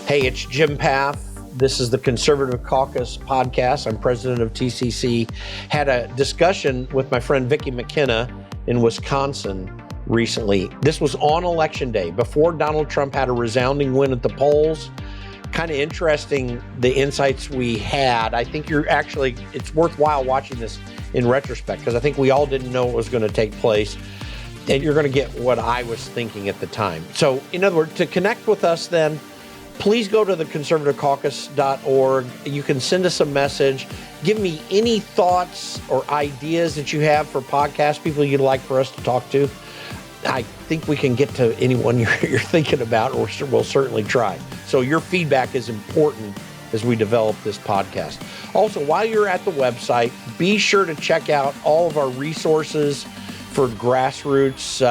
Hey, it's Jim Pfaff. This is the Conservative Caucus podcast. I'm president of TCC. Had a discussion with my friend Vicki McKenna in Wisconsin recently. This was on election day, before Donald Trump had a resounding win at the polls. Kind of interesting, the insights we had. I think it's worthwhile watching this in retrospect, because I think we all didn't know what was going to take place. And you're going to get what I was thinking at the time. So, in other words, to connect with us then, please go to theconservativecaucus.org. You can send us a message. Give me any thoughts or ideas that you have for podcast people you'd like for us to talk to. I think we can get to anyone you're thinking about, or we'll certainly try. So your feedback is important as we develop this podcast. Also, while you're at the website, be sure to check out all of our resources for grassroots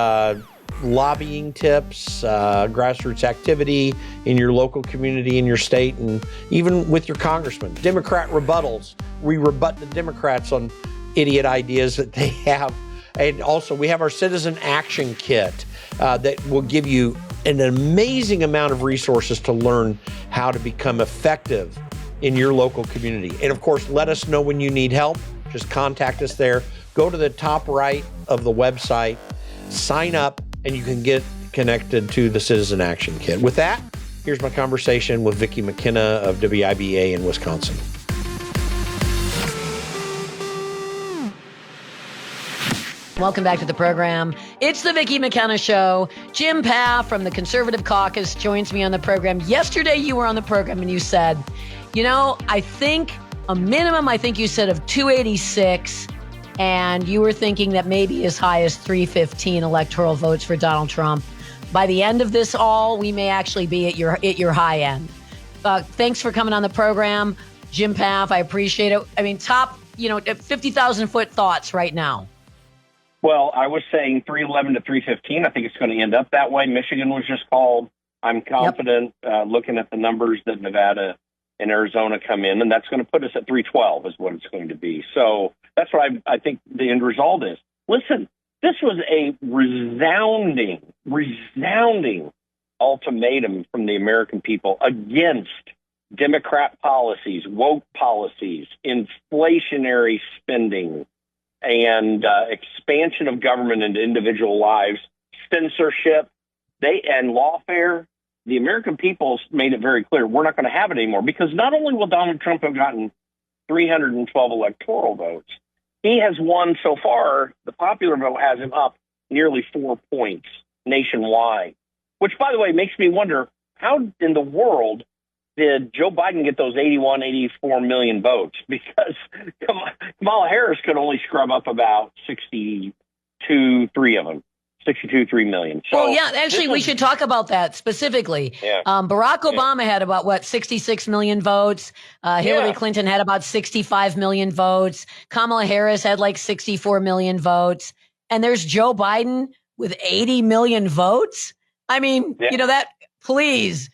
lobbying tips, grassroots activity in your local community, in your state, and even with your congressman. Democrat rebuttals. We rebut the Democrats on idiot ideas that they have. And also, we have our Citizen Action Kit that will give you an amazing amount of resources to learn how to become effective in your local community. And of course, let us know when you need help. Just contact us there. Go to the top right of the website, sign up, and you can get connected to the Citizen Action Kit. With that, here's my conversation with Vicki McKenna of WIBA in Wisconsin. Welcome back to the program. It's the Vicki McKenna Show. Jim Pfaff from the Conservative Caucus joins me on the program. Yesterday, you were on the program and you said, I think a minimum, you said, of 286, and you were thinking that maybe as high as 315 electoral votes for Donald Trump. By the end of this all, we may actually be at your high end. Thanks for coming on the program, Jim Pfaff. I appreciate it. I mean, top, 50,000 foot thoughts right now. Well, I was saying 311 to 315. I think it's going to end up that way. Michigan was just called. I'm confident looking at the numbers that Nevada and Arizona come in, and that's going to put us at 312 is what it's going to be. So that's what I think the end result is. Listen, this was a resounding ultimatum from the American people against Democrat policies, woke policies, inflationary spending, and expansion of government into individual lives, censorship, and lawfare. The American people made it very clear we're not going to have it anymore, because not only will Donald Trump have gotten 312 electoral votes, he has won so far. The popular vote has him up nearly 4 points nationwide, which, by the way, makes me wonder, how in the world did Joe Biden get those 81, 84 million votes? Because Kamala Harris could only scrub up about 3 million. So, well, yeah, actually, we should talk about that specifically. Yeah. Barack Obama had about, 66 million votes. Hillary Clinton had about 65 million votes. Kamala Harris had 64 million votes. And there's Joe Biden with 80 million votes. I mean, please,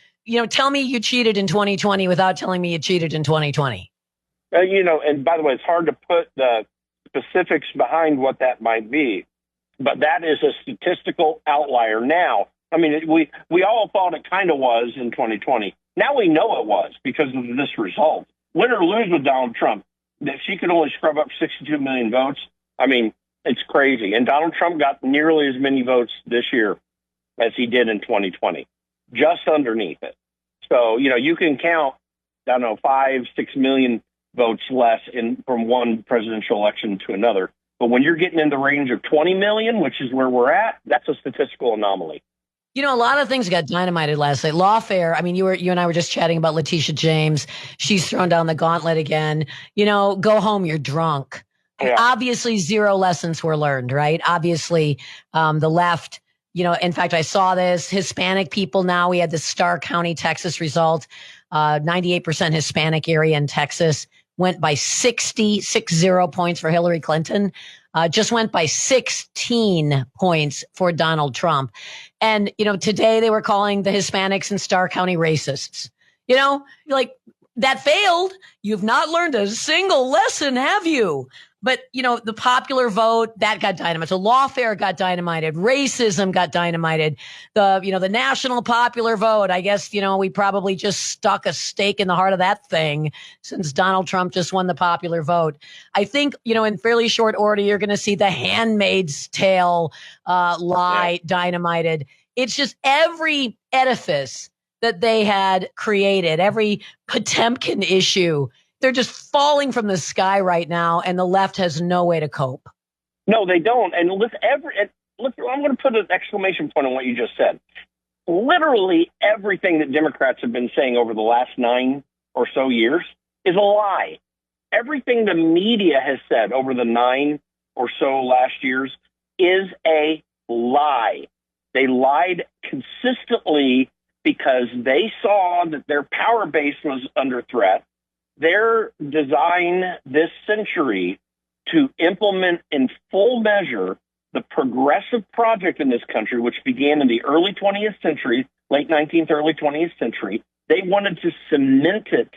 tell me you cheated in 2020 without telling me you cheated in 2020. And by the way, it's hard to put the specifics behind what that might be. But that is a statistical outlier now. I mean, we all thought it kind of was in 2020. Now we know it was because of this result. Win or lose with Donald Trump, if she could only scrub up 62 million votes, I mean, it's crazy. And Donald Trump got nearly as many votes this year as he did in 2020, just underneath it. So, you can count, 5-6 million votes less from one presidential election to another. But when you're getting in the range of 20 million, which is where we're at, that's a statistical anomaly. A lot of things got dynamited last night. Lawfare. I mean, you and I were just chatting about Letitia James. She's thrown down the gauntlet again. Go home, you're drunk. Yeah. Obviously, zero lessons were learned, right? Obviously, the left, in fact, I saw this. Hispanic people now, we had the Starr County, Texas result. 98% Hispanic area in Texas. Went by 60 points for Hillary Clinton, just went by 16 points for Donald Trump. And, today they were calling the Hispanics in Starr County racists. That failed. You've not learned a single lesson, have you? But, the popular vote, that got dynamited. So lawfare got dynamited. Racism got dynamited. The national popular vote, I guess, we probably just stuck a stake in the heart of that thing since Donald Trump just won the popular vote. I think, in fairly short order, you're going to see the Handmaid's Tale lie dynamited. It's just every edifice that they had created, every Potemkin issue, they're just falling from the sky right now, and the left has no way to cope. No, they don't. And look, I'm going to put an exclamation point on what you just said. Literally everything that Democrats have been saying over the last 9 or so years is a lie. Everything the media has said over the 9 or so last years is a lie. They lied consistently because they saw that their power base was under threat. Their design this century to implement in full measure the progressive project in this country, which began in the early 20th century, late 19th, early 20th century, they wanted to cement it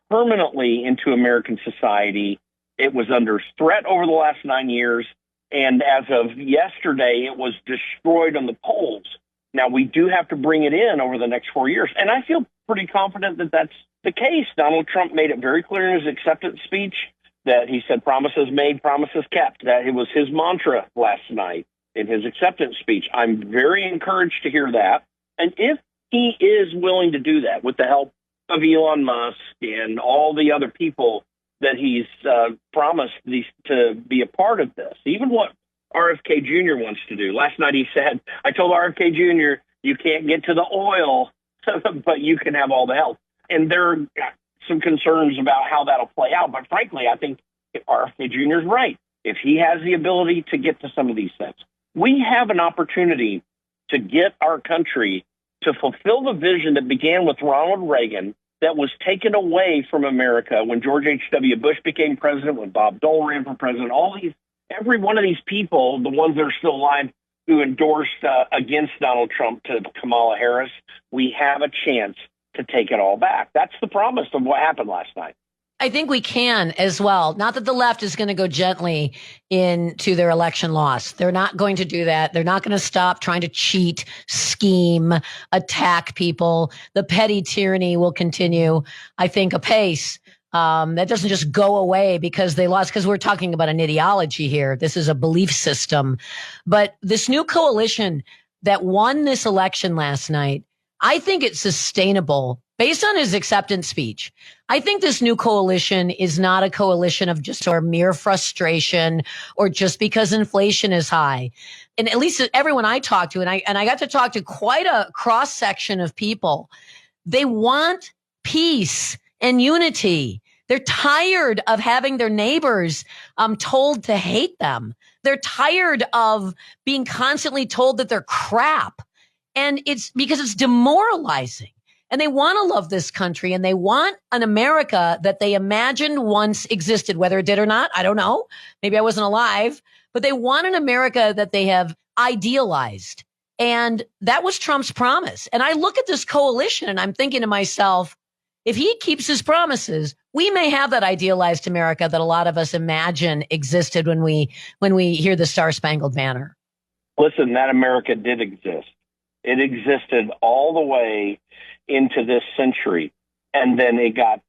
permanently into American society. It was under threat over the last 9 years. And as of yesterday, it was destroyed on the polls. Now, we do have to bring it in over the next 4 years. And I feel pretty confident that that's the case. Donald Trump made it very clear in his acceptance speech that he said promises made, promises kept. That it was his mantra last night in his acceptance speech. I'm very encouraged to hear that. And if he is willing to do that with the help of Elon Musk and all the other people that he's promised to be a part of this, even what RFK Jr. wants to do. Last night he said, I told RFK Jr., you can't get to the oil, but you can have all the help. And there are some concerns about how that'll play out. But frankly, I think if RFK Jr. is right, if he has the ability to get to some of these things, we have an opportunity to get our country to fulfill the vision that began with Ronald Reagan, that was taken away from America when George H.W. Bush became president, when Bob Dole ran for president. Every one of these people, the ones that are still alive, who endorsed against Donald Trump to Kamala Harris, we have a chance to take it all back. That's the promise of what happened last night. I think we can as well. Not that the left is going to go gently into their election loss. They're not going to do that. They're not going to stop trying to cheat, scheme, attack people. The petty tyranny will continue, I think, apace. That doesn't just go away because they lost, because we're talking about an ideology here. This is a belief system. But this new coalition that won this election last night, I think it's sustainable based on his acceptance speech. I think this new coalition is not a coalition of just or mere frustration or just because inflation is high. And at least everyone I talked to, and I got to talk to quite a cross section of people, they want peace and unity. They're tired of having their neighbors told to hate them. They're tired of being constantly told that they're crap. And it's because it's demoralizing. And they want to love this country, and they want an America that they imagined once existed, whether it did or not. I don't know. Maybe I wasn't alive, but they want an America that they have idealized. And that was Trump's promise. And I look at this coalition and I'm thinking to myself, if he keeps his promises, we may have that idealized America that a lot of us imagine existed when we hear the Star-Spangled Banner. Listen, that America did exist. It existed all the way into this century, and then it got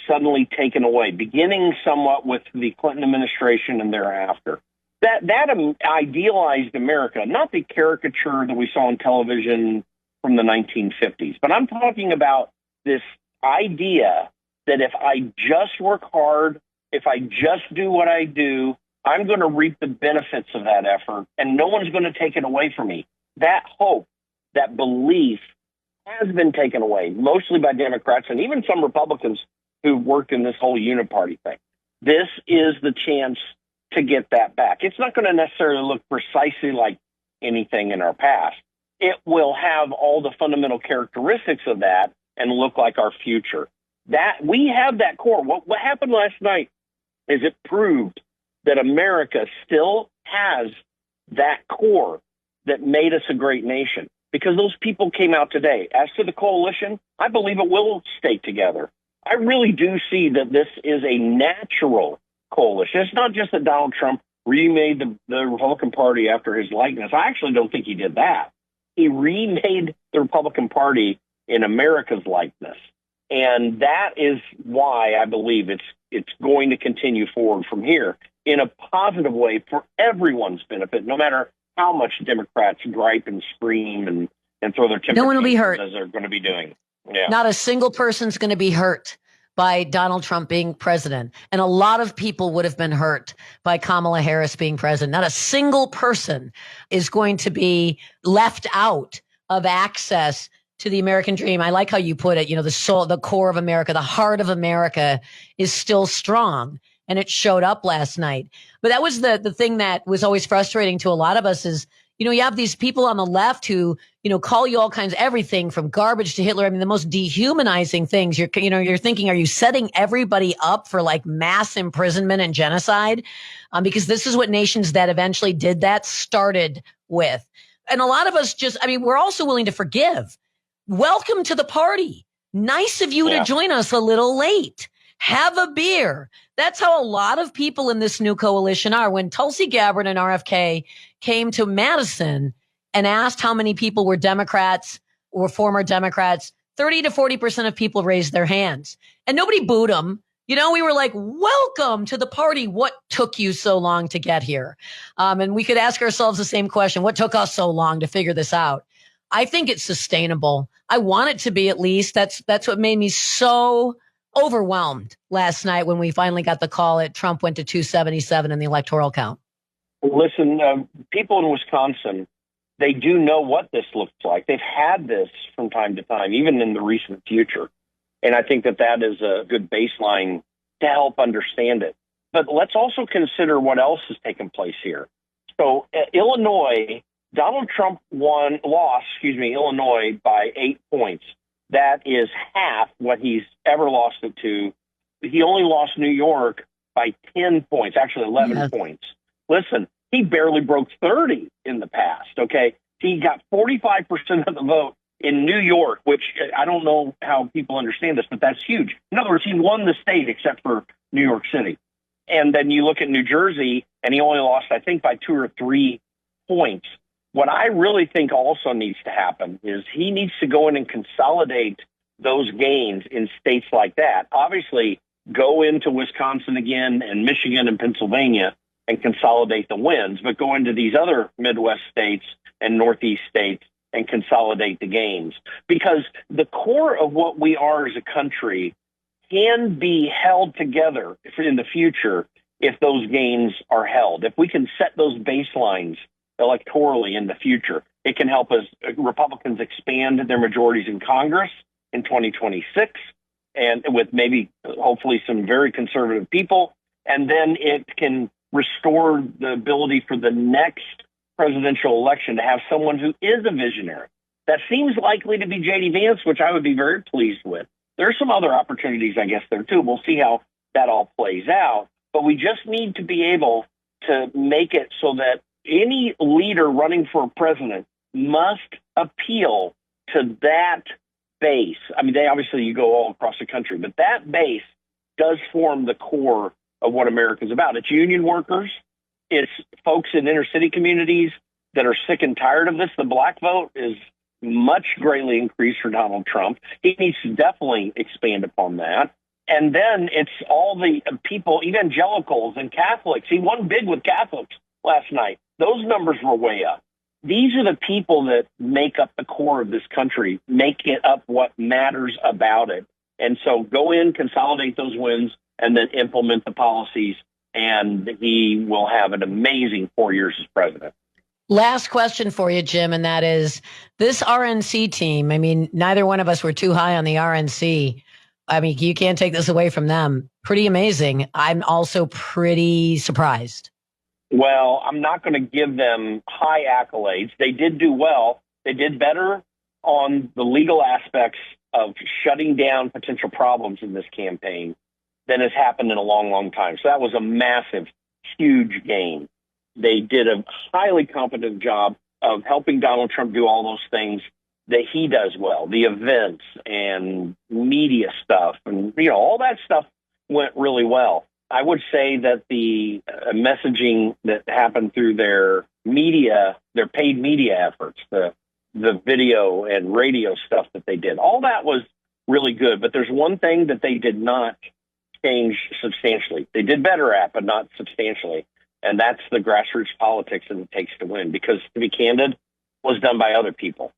suddenly taken away, beginning somewhat with the Clinton administration and thereafter. That idealized America, not the caricature that we saw on television from the 1950s, but I'm talking about this idea that if I just work hard, if I just do what I do, I'm going to reap the benefits of that effort, and no one's going to take it away from me. That hope, that belief has been taken away, mostly by Democrats and even some Republicans who worked in this whole uniparty thing. This is the chance to get that back. It's not going to necessarily look precisely like anything in our past. It will have all the fundamental characteristics of that and look like our future. That we have that core. What happened last night is it proved that America still has that core that made us a great nation, because those people came out today. As to the coalition, I believe it will stay together. I really do see that this is a natural coalition. It's not just that Donald Trump remade the Republican Party after his likeness. I actually don't think he did that. He remade the Republican Party in America's likeness. And that is why I believe it's going to continue forward from here in a positive way for everyone's benefit, no matter how much Democrats gripe and scream and throw their temper no one will be hurt, as they're going to be doing. Yeah. Not a single person's going to be hurt by Donald Trump being president. And a lot of people would have been hurt by Kamala Harris being president. Not a single person is going to be left out of access to the American dream. I like how you put it, the soul, the core of America, the heart of America is still strong. And it showed up last night. But that was the thing that was always frustrating to a lot of us is, you have these people on the left who, call you all kinds of everything from garbage to Hitler. I mean, the most dehumanizing things. You're thinking, are you setting everybody up for like mass imprisonment and genocide? Because this is what nations that eventually did that started with. And a lot of us we're also willing to forgive. Welcome to the party. Nice of you to join us a little late. Have a beer. That's how a lot of people in this new coalition are. When Tulsi Gabbard and RFK came to Madison and asked how many people were Democrats or former Democrats, 30 to 40% of people raised their hands. And nobody booed them. We were like, welcome to the party. What took you so long to get here? And we could ask ourselves the same question. What took us so long to figure this out? I think it's sustainable. I want it to be, at least. That's what made me so overwhelmed last night when we finally got the call that Trump went to 277 in the electoral count. Listen, people in Wisconsin, they do know what this looks like. They've had this from time to time, even in the recent future. And I think that is a good baseline to help understand it. But let's also consider what else has taken place here. So Illinois, Donald Trump lost Illinois by 8 points. That is half what he's ever lost it to. He only lost New York by 10 points, actually 11 points. Listen, he barely broke 30 in the past, okay? He got 45% of the vote in New York, which I don't know how people understand this, but that's huge. In other words, he won the state except for New York City. And then you look at New Jersey, and he only lost, I think, by 2 or 3 points. What I really think also needs to happen is he needs to go in and consolidate those gains in states like that. Obviously, go into Wisconsin again and Michigan and Pennsylvania and consolidate the wins, but go into these other Midwest states and Northeast states and consolidate the gains. Because the core of what we are as a country can be held together in the future if those gains are held. If we can set those baselines electorally in the future, it can help us Republicans expand their majorities in Congress in 2026, and with maybe hopefully some very conservative people, and then it can restore the ability for the next presidential election to have someone who is a visionary. That seems likely to be J.D. Vance, which I would be very pleased with. There are some other opportunities, I guess, there too. We'll see how that all plays out, but we just need to be able to make it so that any leader running for president must appeal to that base. I mean, you go all across the country, but that base does form the core of what America's about. It's union workers. It's folks in inner city communities that are sick and tired of this. The black vote is much greatly increased for Donald Trump. He needs to definitely expand upon that. And then it's all the people, evangelicals and Catholics. He won big with Catholics last night. Those numbers were way up. These are the people that make up the core of this country, make it up what matters about it. And so go in, consolidate those wins, and then implement the policies, and he will have an amazing 4 years as president. Last question for you, Jim, and that is this RNC team. I mean, neither one of us were too high on the RNC. I mean, you can't take this away from them. Pretty amazing. I'm also pretty surprised. Well, I'm not going to give them high accolades. They did do well. They did better on the legal aspects of shutting down potential problems in this campaign than has happened in a long, long time. So that was a massive, huge gain. They did a highly competent job of helping Donald Trump do all those things that he does well, the events and media stuff. And, all that stuff went really well. I would say that the messaging that happened through their media, their paid media efforts, the video and radio stuff that they did, all that was really good. But there's one thing that they did not change substantially. They did better at, but not substantially. And that's the grassroots politics that it takes to win. Because to be candid, it was done by other people.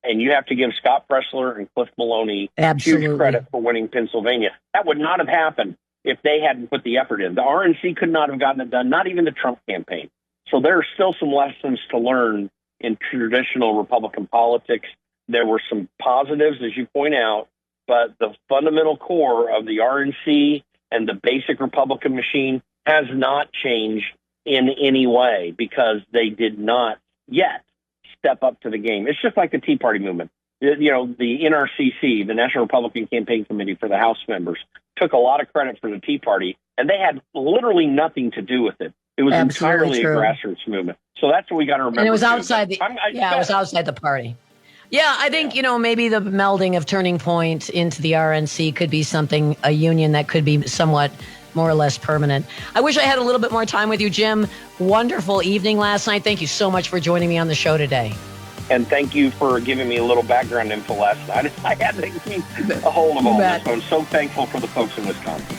And you have to give Scott Pressler and Cliff Maloney huge credit for winning Pennsylvania. That would not have happened if they hadn't put the effort in. The RNC could not have gotten it done, not even the Trump campaign. So there are still some lessons to learn in traditional Republican politics. There were some positives, as you point out, but the fundamental core of the RNC and the basic Republican machine has not changed in any way because they did not yet step up to the game. It's just like the Tea Party movement. You know, the NRCC, the National Republican Campaign Committee for the House members, took a lot of credit for the Tea Party, and they had literally nothing to do with it. It was entirely a grassroots movement. So that's what we got to remember. And it was outside it was outside the party. Yeah, I think, maybe the melding of Turning Point into the RNC could be something, a union that could be somewhat more or less permanent. I wish I had a little bit more time with you, Jim. Wonderful evening last night. Thank you so much for joining me on the show today. And thank you for giving me a little background info last night. I had to keep a hold of all this. I'm so thankful for the folks in Wisconsin.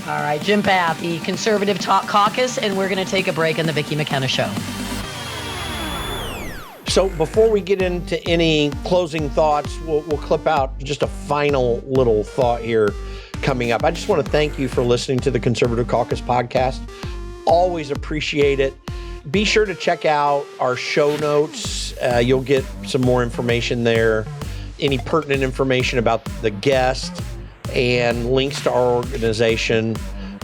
All right, Jim Pfaff, the Conservative Talk Caucus, and we're going to take a break on the Vicki McKenna Show. So before we get into any closing thoughts, we'll clip out just a final little thought here coming up. I just want to thank you for listening to the Conservative Caucus podcast. Always appreciate it. Be sure to check out our show notes. You'll get some more information there, any pertinent information about the guest and links to our organization.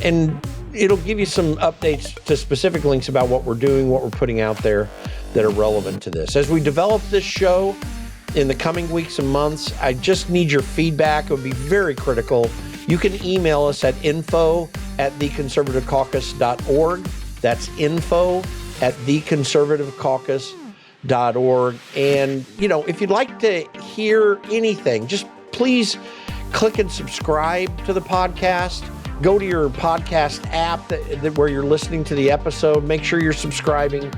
And it'll give you some updates to specific links about what we're doing, what we're putting out there that are relevant to this. As we develop this show in the coming weeks and months, I just need your feedback. It would be very critical. You can email us at info@theconservativecaucus.org. That's info@theconservativecaucus.org. And, if you'd like to hear anything, just please click and subscribe to the podcast. Go to your podcast app where you're listening to the episode. Make sure you're subscribing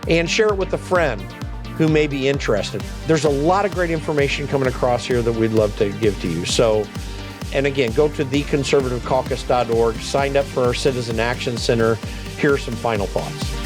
and share it with a friend who may be interested. There's a lot of great information coming across here that we'd love to give to you. So, and again, go to theconservativecaucus.org, sign up for our Citizen Action Center. Here are some final thoughts.